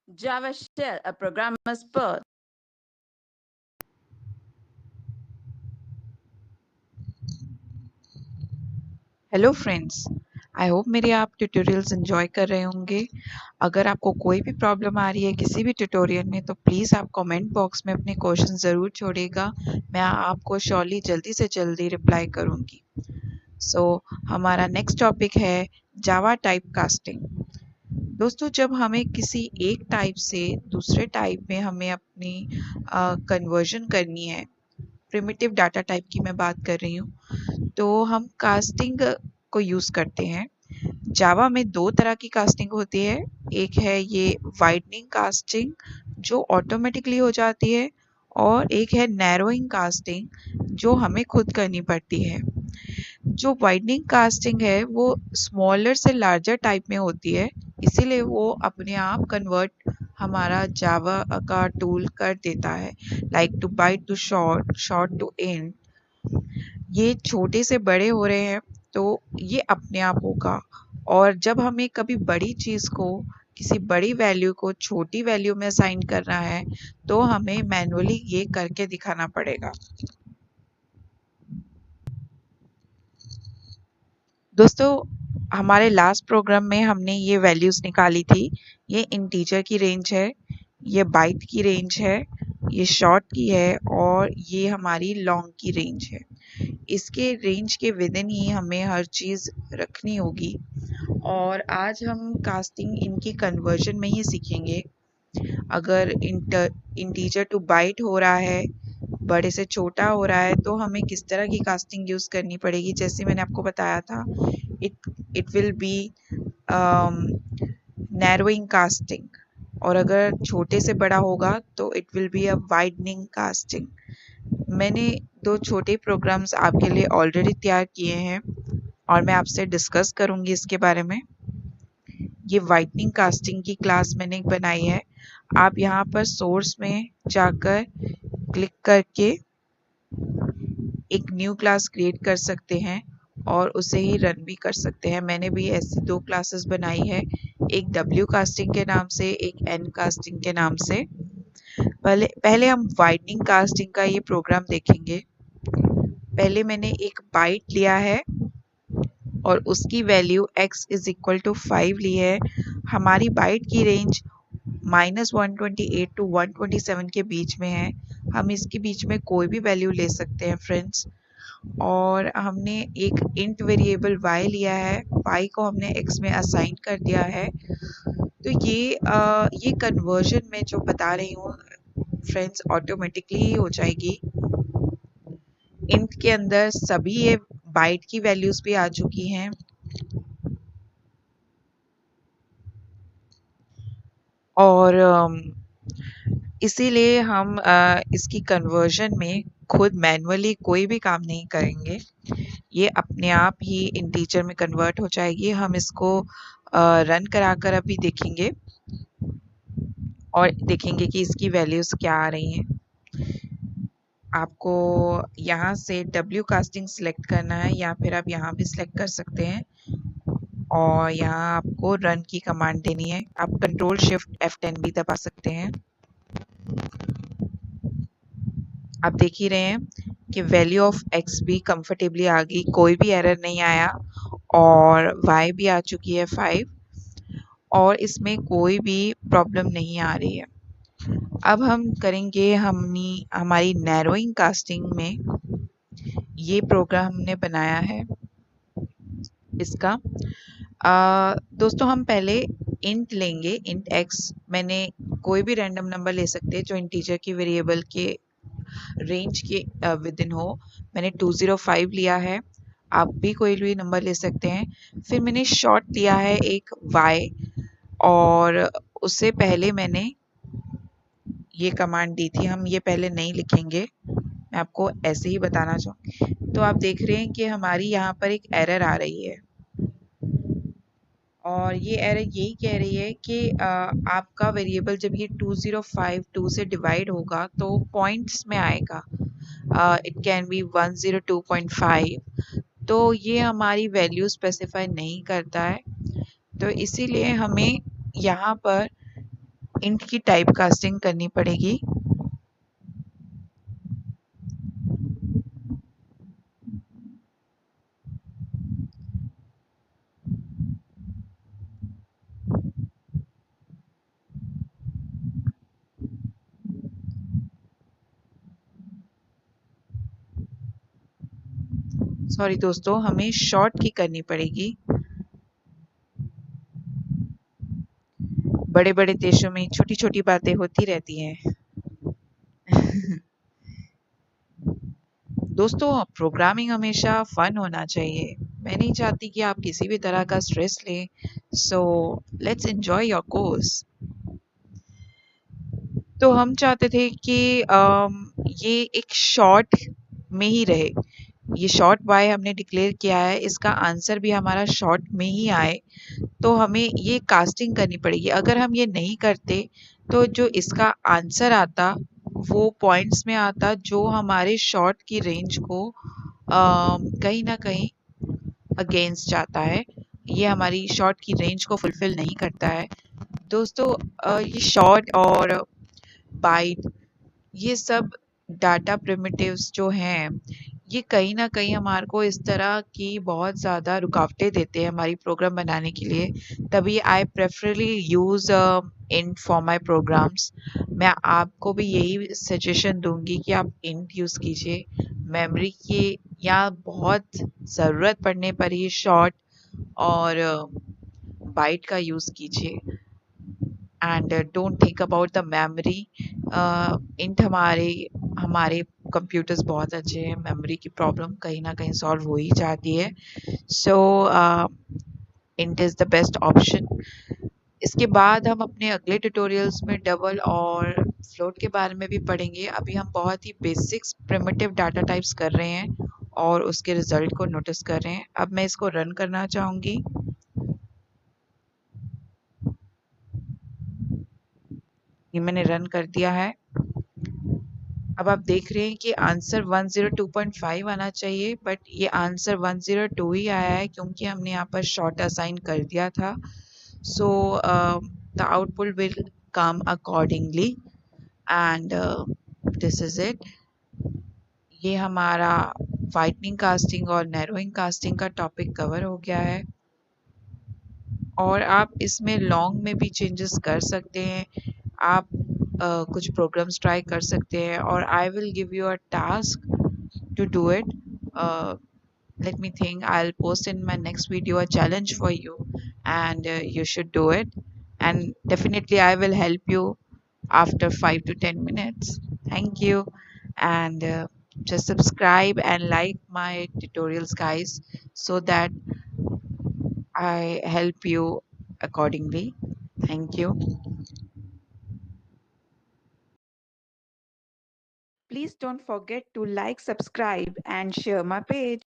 Java Shell, a programmer's birth. Hello friends, I hope मेरे आप tutorials enjoy कर रहे होंगे। अगर आपको कोई भी प्रॉब्लम आ रही है किसी भी ट्यूटोरियल में तो प्लीज़ आप कमेंट बॉक्स में अपने क्वेश्चन ज़रूर छोड़िएगा। मैं आपको श्योरली जल्दी से जल्दी रिप्लाई करूँगी। हमारा नेक्स्ट टॉपिक है जावा टाइप कास्टिंग। दोस्तों, जब हमें किसी एक टाइप से दूसरे टाइप में हमें अपनी कन्वर्जन करनी है, प्रिमिटिव डाटा टाइप की मैं बात कर रही हूँ, तो हम कास्टिंग को यूज़ करते हैं। जावा में दो तरह की कास्टिंग होती है। एक है ये वाइडनिंग कास्टिंग जो ऑटोमेटिकली हो जाती है, और एक है नैरोइंग कास्टिंग जो हमें खुद करनी पड़ती है। जो वाइडनिंग कास्टिंग है वो स्मॉलर से लार्जर टाइप में होती है, इसीलिए वो अपने आप कन्वर्ट हमारा जावा का टूल कर देता है। Like two byte to short, short to end. ये छोटे से बड़े हो रहे हैं तो ये अपने आप होगा। और जब हमें कभी बड़ी चीज़ को, किसी बड़ी वैल्यू को छोटी वैल्यू में असाइन करना है तो हमें मैनुअली ये करके दिखाना पड़ेगा। दोस्तों, हमारे लास्ट प्रोग्राम में हमने ये वैल्यूज़ निकाली थी। ये इंटीजर की रेंज है, ये बाइट की रेंज है, ये शॉर्ट की है, और ये हमारी लॉन्ग की रेंज है। इसके रेंज के विदिन ही हमें हर चीज़ रखनी होगी। और आज हम कास्टिंग इनकी कन्वर्जन में ही सीखेंगे। अगर इंटीजर टू बाइट हो रहा है, बड़े से छोटा हो रहा है, तो हमें किस तरह की कास्टिंग यूज़ करनी पड़ेगी। जैसे मैंने आपको बताया था, it will be narrowing casting, और अगर छोटे से बड़ा होगा तो it will be a widening casting. मैंने दो छोटे प्रोग्राम्स आपके लिए ऑलरेडी तैयार किए हैं और मैं आपसे डिस्कस करूँगी इसके बारे में। ये वाइटनिंग कास्टिंग की क्लास मैंने बनाई है। आप यहाँ पर सोर्स में जाकर क्लिक करके एक न्यू क्लास क्रिएट कर सकते हैं और उसे ही रन भी कर सकते हैं। मैंने भी ऐसी दो क्लासेस बनाई है, एक डब्ल्यू कास्टिंग के नाम से, एक एन कास्टिंग के नाम से। पहले पहले हम वाइटनिंग कास्टिंग का ये प्रोग्राम देखेंगे। पहले मैंने एक बाइट लिया है और उसकी value x is equal to 5 ली है। हमारी बाइट की रेंज -128 टू 127 के बीच में है। हम इसके बीच में कोई भी वैल्यू ले सकते हैं फ्रेंड्स। और हमने एक इंट वेरिएबल y लिया है, y को हमने x में असाइन कर दिया है। तो ये कन्वर्जन मैं जो बता रही हूँ फ्रेंड्स ऑटोमेटिकली ही हो जाएगी। इंट के अंदर सभी ये बाइट की वैल्यूज भी आ चुकी हैं। और इसीलिए हम इसकी कन्वर्जन में खुद मैनुअली कोई भी काम नहीं करेंगे। ये अपने आप ही इंटीजर में कन्वर्ट हो जाएगी। हम इसको रन कराकर अभी देखेंगे और देखेंगे कि इसकी वैल्यूज क्या आ रही हैं। आपको यहाँ से डब्ल्यू कास्टिंग सिलेक्ट करना है या फिर आप यहाँ भी सिलेक्ट कर सकते हैं और यहाँ आपको रन की कमांड देनी है। आप कंट्रोल शिफ्ट F10 भी दबा सकते हैं। आप देख ही रहे हैं कि वैल्यू ऑफ x भी कंफर्टेबली आ गई, कोई भी एरर नहीं आया, और y भी आ चुकी है 5, और इसमें कोई भी प्रॉब्लम नहीं आ रही है। अब हम करेंगे हमारी नैरोइंग कास्टिंग में ये प्रोग्राम हमने बनाया है इसका। दोस्तों, हम पहले इंट लेंगे, इंट x। मैंने कोई भी रैंडम नंबर ले सकते हैं जो इंटीजर की वेरिएबल के रेंज के विदिन हो। मैंने 205 लिया है, आप भी कोई भी नंबर ले सकते हैं। फिर मैंने शॉर्ट लिया है एक y, और उससे पहले मैंने ये कमांड दी थी। हम ये पहले नहीं लिखेंगे, मैं आपको ऐसे ही बताना चाहूँ। तो आप देख रहे हैं कि हमारी यहाँ पर एक एरर आ रही है, और ये एरर यही कह रही है कि आपका वेरिएबल जब ये 2052 से डिवाइड होगा तो पॉइंट्स में आएगा। It can be 102.5। तो ये हमारी वैल्यू स्पेसिफाई नहीं करता है, तो इसीलिए हमें यहाँ पर इंट की टाइप कास्टिंग करनी पड़ेगी। सॉरी दोस्तों, हमें शॉर्ट की करनी पड़ेगी। बड़े बड़े देशों में छोटी छोटी बातें होती रहती हैं। दोस्तों, प्रोग्रामिंग हमेशा फन होना चाहिए। मैं नहीं चाहती कि आप किसी भी तरह का स्ट्रेस लें। So let's enjoy your course. तो हम चाहते थे कि ये एक शॉर्ट में ही रहे। ये शॉर्ट बाय हमने डिक्लेयर किया है, इसका आंसर भी हमारा शॉर्ट में ही आए, तो हमें ये कास्टिंग करनी पड़ेगी। अगर हम ये नहीं करते तो जो इसका आंसर आता वो पॉइंट्स में आता जो हमारे शॉर्ट की रेंज को कहीं ना कहीं अगेंस्ट जाता है। ये हमारी शॉर्ट की रेंज को फुलफिल नहीं करता है। दोस्तों, ये शॉर्ट और बाइट, ये सब डाटा प्रिमिटिव्स जो हैं, ये कहीं न कहीं हमारे को इस तरह की बहुत ज़्यादा रुकावटें देते हैं हमारी प्रोग्राम बनाने के लिए। तभी I preferably use int for my programs. मैं आपको भी यही सजेशन दूँगी कि आप इंट यूज़ कीजिए। मेमोरी की या बहुत ज़रूरत पड़ने पर ही शॉर्ट और बाइट का यूज़ कीजिए। And don't think about the memory. Int हमारे हमारे कंप्यूटर्स बहुत अच्छे हैं, मेमोरी की प्रॉब्लम कहीं ना कहीं सॉल्व हो ही जाती है। So int is the best option. इसके बाद हम अपने अगले ट्यूटोरियल्स में डबल और फ्लोट के बारे में भी पढ़ेंगे। अभी हम बहुत ही बेसिक्स प्रिमिटिव डाटा टाइप्स कर रहे हैं और उसके रिजल्ट को नोटिस कर रहे हैं। अब मैं इसको रन करना चाहूँगी। ये मैंने रन कर दिया है। अब आप देख रहे हैं कि आंसर 102.5 आना चाहिए, बट ये आंसर 102 ही आया है क्योंकि हमने यहाँ पर शॉर्ट असाइन कर दिया था। So the output will come accordingly and this is it. ये हमारा वाइटनिंग कास्टिंग और नैरोइंग कास्टिंग का टॉपिक कवर हो गया है। और आप इसमें लॉन्ग में भी चेंजेस कर सकते हैं। आप कुछ प्रोग्राम्स ट्राई कर सकते हैं और I will give you a task to do it. Uh, Let me think. I'll post in my next video a challenge for you, and you should do it. And definitely, I will help you after 5 to 10 minutes. Thank you, and just subscribe and like my tutorials, guys, so that I help you accordingly. Thank you. Please don't forget to like, subscribe, and share my page.